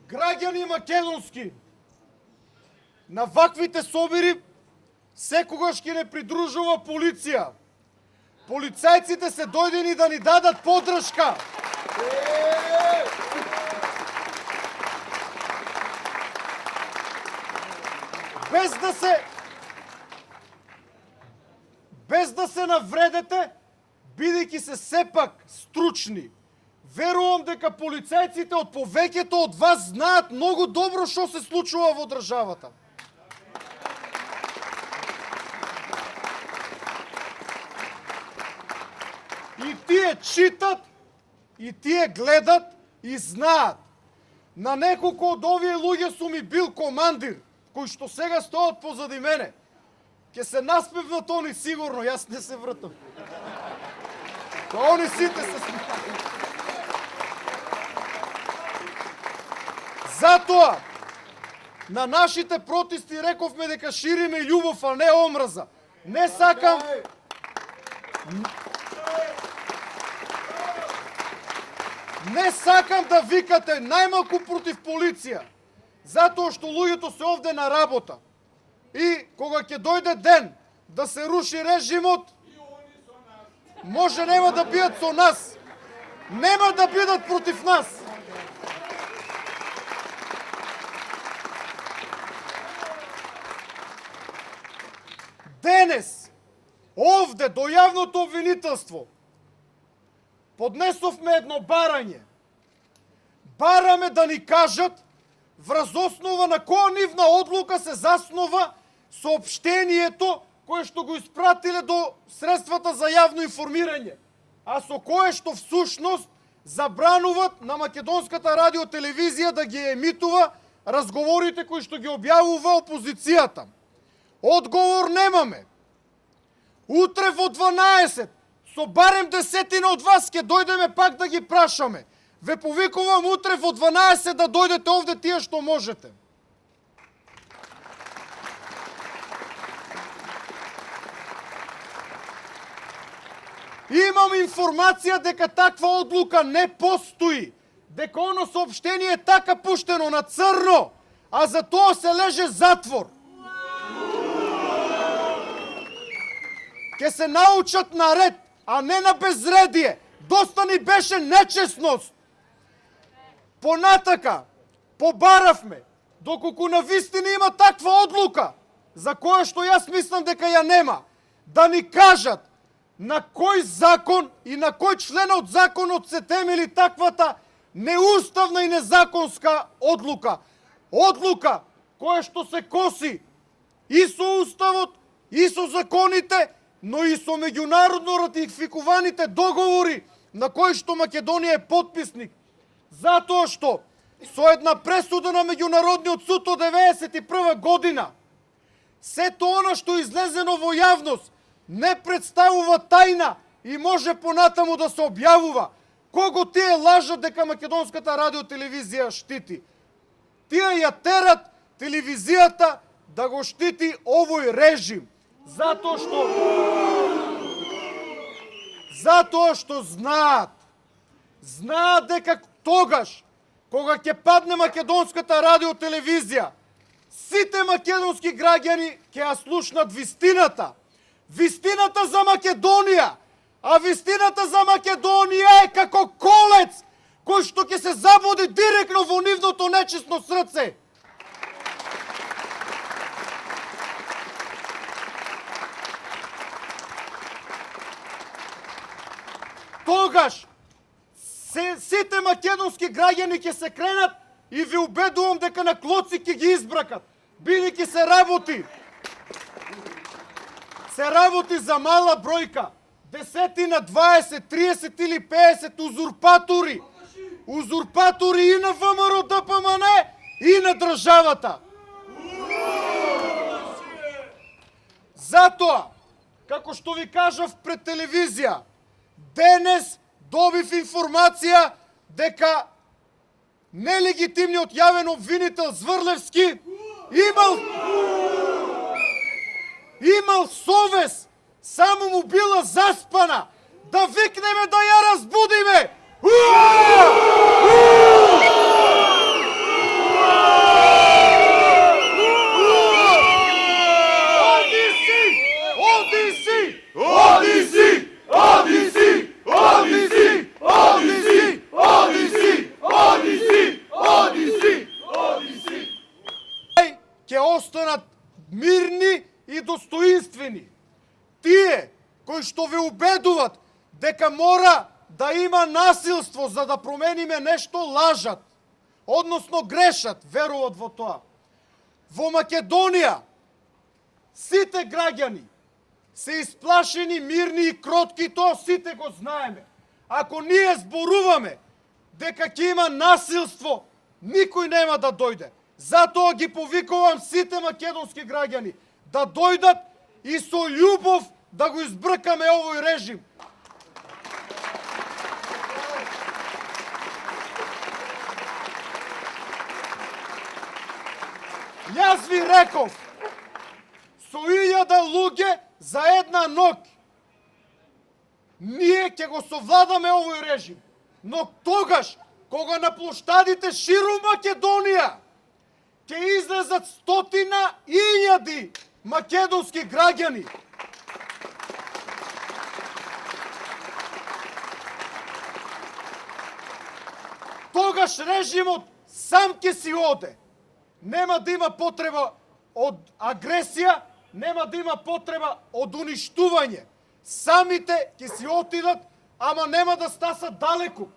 Граѓани македонски, на ваквите собири секогаш ќе не придружува полиција. Полицајците се дојдени да ни дадат поддршка. Без да се навредете, бидејќи се сепак стручни. Верувам дека полицајците од повеќето од вас знаат многу добро што се случува во државата. И тие читат, и тие гледат и знаат. На неколку од овие луѓе сум и бил командир, кои што сега стоат позади мене. Ке се наспевнат они сигурно, јас не се вртам. Они сите се смеат. Затоа, на нашите протести рековме дека шириме љубов, а не омраза. Не сакам... Не сакам да викате најмалку против полиција, затоа што луѓето се овде на работа. И кога ќе дојде ден да се руши режимот, може нема да бидат со нас, нема да бидат против нас. Денес, овде, до јавното обвинителство, поднесовме едно барање. Бараме да ни кажат врз основа на која нивна одлука се заснова соопштението кое што го испратиле до средствата за јавно информирање, а со кое што всушност забрануват на македонската радиотелевизија да ги емитува разговорите кои што ги објавува опозицијата. Одговор немаме. Утре во 12 со барем 10 од вас ќе дојдеме пак да ги прашаме. Ве повикувам утре во 12 да дојдете овде тие што можете. Имам информација дека таква одлука не постои, дека оно соопштение е така пуштено на црно, а за тоа се леже затвор. Ке се научат на ред, а не на безредие. Доста ни беше нечесност. Понатака, побаравме, доколку навистина има таква одлука, за која што јас мислам дека ја нема, да ни кажат на кој закон и на кој член од законот се темели таквата неуставна и незаконска одлука. Одлука која што се коси и со уставот, и со законите, но и со меѓународно ратификуваните договори на кои што Македонија е потписник. Затоа што со една пресуда на Меѓународниот суд од 1991 година сето она што излезено во јавност не представува тајна и може понатаму да се објавува. Кого тие лажат дека македонската радиотелевизија штити? Тие ја терат телевизијата да го штити овој режим. Затоа што знаат дека тогаш, кога ќе падне македонската радиотелевизија, сите македонски граѓани ќе ја слушнат вистината. Вистината за Македонија, а вистината за Македонија е како колец кој што ќе се забоди директно во нивното нечисно срце. Тогаш сите македонски граѓани ќе се кренат и ви убедувам дека на клоци ќе ги избракат, бидејќи се работи за мала бројка, 10 на 20, 30 или 50 узурпатори. Узурпатори и на ВМРО ДПМН и на државата. Затоа, како што ви кажав пред телевизија, денес добив информација дека нелегитимниот јавен обвинител Зврлевски имал совест, само му била заспана, да викнеме да ја разбудиме. мирни и достоинствени. Тие кои што ве убедуват дека мора да има насилство за да промениме нешто, лажат, односно грешат, веруват во тоа. Во Македонија сите граѓани се исплашени, мирни и кротки, тоа сите го знаеме. Ако ние зборуваме дека ќе има насилство, никој нема да дојде. Затоа ги повикувам сите македонски граѓани да дојдат и со љубов да го избркаме овој режим. Јас ви реков, со 1000 луѓе за една ноќ ние ќе го совладаме овој режим. Но тогаш, кога на плоштадите ширум Македонија ќе излезат 100.000 македонски граѓани, тогаш режимот сам ќе си оде. Нема да има потреба од агресија, нема да има потреба од уништување. Самите ќе си отидат, ама нема да стасат далеку,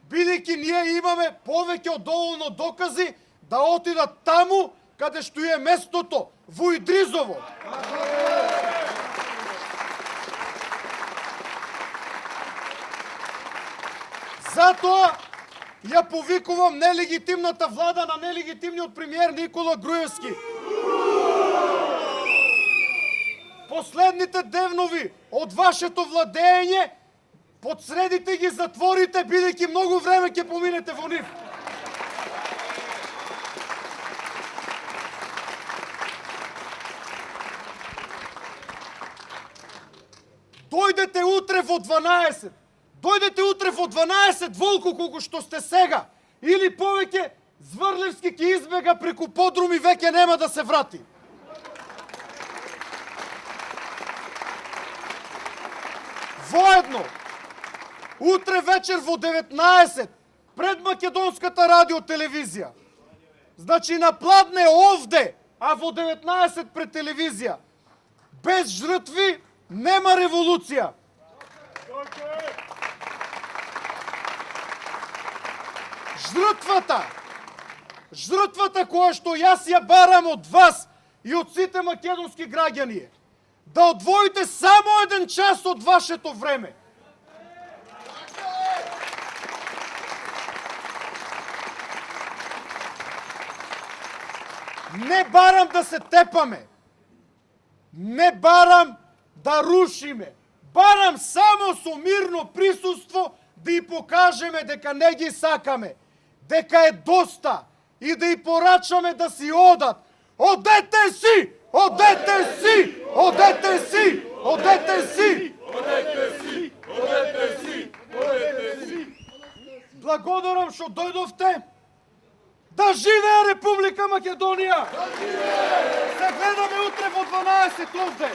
бидејќи ние имаме повеќе од доволно докази да отидат таму каде што е местото, во Идризово. Затоа ја повикувам нелегитимната влада на нелегитимниот премиер Никола Груевски. Последните девнови од вашето владење подсредите ги затворите, бидејќи многу време ќе поминете во нив. Дојдете утре во 12. Дојдете утре во 12 волку колку што сте сега. Или повеќе Зврлевски ќе избега преку подрум и веќе нема да се врати. Воедно, утре вечер во 19 пред Македонската радиотелевизија. Значи на пладне овде, а во 19 пред телевизија. Без жртви нема револуција. Жртвата која што јас ја барам од вас и од сите македонски граѓани, да одвоите само 1 час од вашето време. Не барам да се тепаме, не барам да рушиме, барам само со мирно присуство да и покажеме дека не ги сакаме, дека е доста и да и порачаме да си одат. Одете си! Одете си! Одете си! Одете си! Одете си! Одете си! Одете си! Благодарам што дојдовте. Да живее Република Македонија! Да живее! Се гледаме утре во 12 овде.